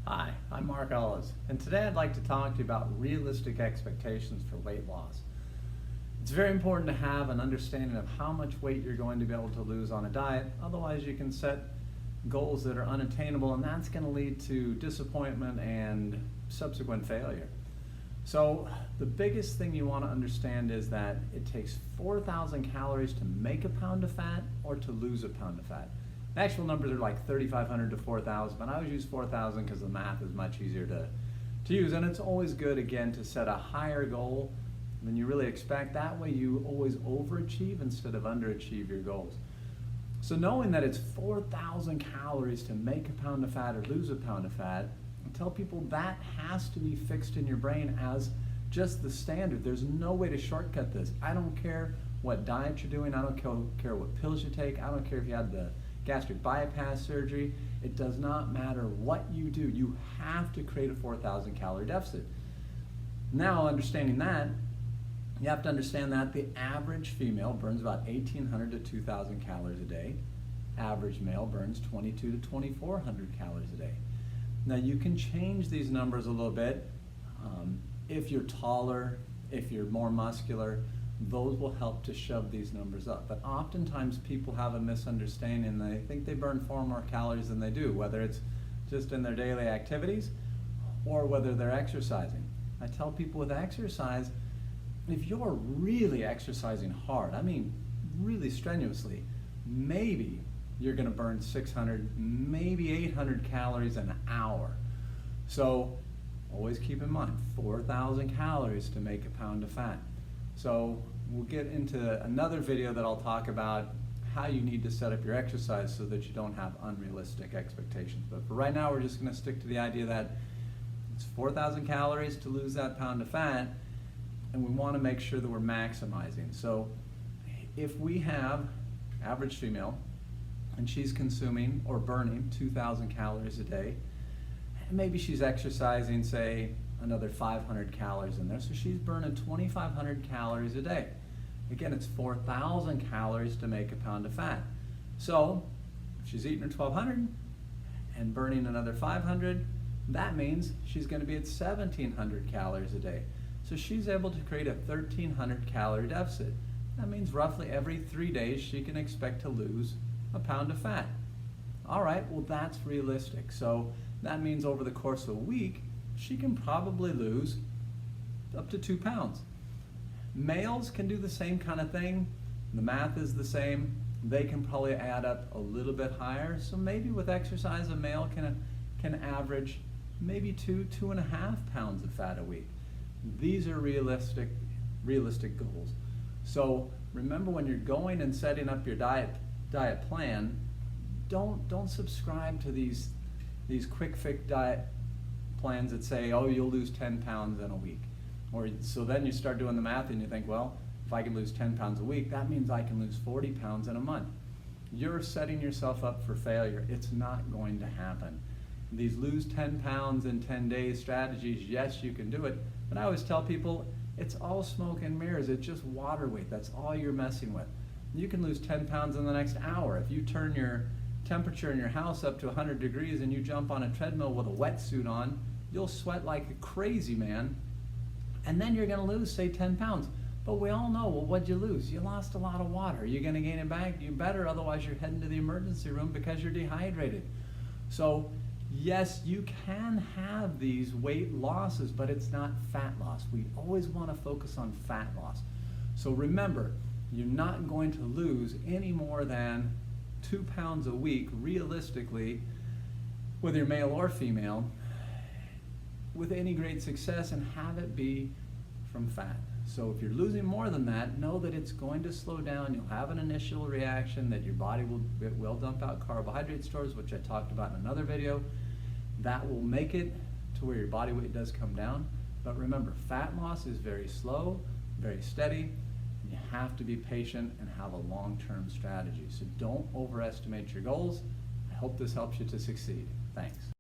Hi, I'm Mark Ellis, and today I'd like to talk to you about realistic expectations for weight loss. It's very important to have an understanding of how much weight you're going to be able to lose on a diet, otherwise you can set goals that are unattainable, and that's going to lead to disappointment and subsequent failure. So the biggest thing you want to understand is that it takes 4,000 calories to make a pound of fat or to lose a pound of fat. The actual numbers are like 3,500 to 4,000, but I always use 4,000 because the math is much easier to use. And it's always good, again, to set a higher goal than you really expect. That way you always overachieve instead of underachieve your goals. So knowing that it's 4,000 calories to make a pound of fat or lose a pound of fat, I tell people that has to be fixed in your brain as just the standard. There's no way to shortcut this. I don't care what diet you're doing. I don't care what pills you take. I don't care if you had the gastric bypass surgery. It does not matter what you do. You have to create a 4,000 calorie deficit. Now, understanding that, you have to understand that the average female burns about 1,800 to 2,000 calories a day. Average male burns 2,200 to 2,400 calories a day. Now, you can change these numbers a little bit. If you're taller, if you're more muscular, those will help to shove these numbers up. But oftentimes people have a misunderstanding. They think they burn far more calories than they do, whether it's just in their daily activities or whether they're exercising. I tell people with exercise, if you're really exercising hard, I mean really strenuously, maybe you're gonna burn 600, maybe 800 calories an hour. So always keep in mind, 4,000 calories to make a pound of fat. So we'll get into another video that I'll talk about how you need to set up your exercise so that you don't have unrealistic expectations. But for right now, we're just going to stick to the idea that it's 4,000 calories to lose that pound of fat, and we want to make sure that we're maximizing. So if we have average female, and she's consuming or burning 2,000 calories a day, and maybe she's exercising, say, another 500 calories in there, so she's burning 2,500 calories a day. Again, it's 4,000 calories to make a pound of fat. So if she's eating her 1,200 and burning another 500, that means she's going to be at 1,700 calories a day. So she's able to create a 1,300 calorie deficit. That means roughly every 3 days she can expect to lose a pound of fat. All right, well, that's realistic. So that means over the course of a week, she can probably lose up to 2 pounds. Males can do the same kind of thing. The math is the same. They can probably add up a little bit higher. So maybe with exercise, a male can average maybe 2.5 pounds of fat a week. These are realistic goals. So remember, when you're going and setting up your diet plan, don't subscribe to these quick fix diet plans that say, oh, you'll lose 10 pounds in a week. Or so then you start doing the math and you think, well, if I can lose 10 pounds a week, that means I can lose 40 pounds in a month. You're setting yourself up for failure. It's not going to happen. These lose 10 pounds in 10 days strategies, yes, you can do it, but I always tell people it's all smoke and mirrors. It's just water weight. That's all you're messing with. You can lose 10 pounds in the next hour. If you turn your temperature in your house up to 100 degrees and you jump on a treadmill with a wetsuit on, you'll sweat like a crazy man, and then you're gonna lose, say, 10 pounds. But we all know, well, what'd you lose? You lost a lot of water. You're gonna gain it back? You better, otherwise you're heading to the emergency room because you're dehydrated. So yes, you can have these weight losses, but it's not fat loss. We always wanna focus on fat loss. So remember, you're not going to lose any more than 2 pounds a week, realistically, whether you're male or female, with any great success, and have it be from fat. So if you're losing more than that, know that it's going to slow down. You'll have an initial reaction that your body will dump out carbohydrate stores, which I talked about in another video. That will make it to where your body weight does come down. But remember, fat loss is very slow, very steady. You have to be patient and have a long-term strategy. So don't overestimate your goals. I hope this helps you to succeed. Thanks.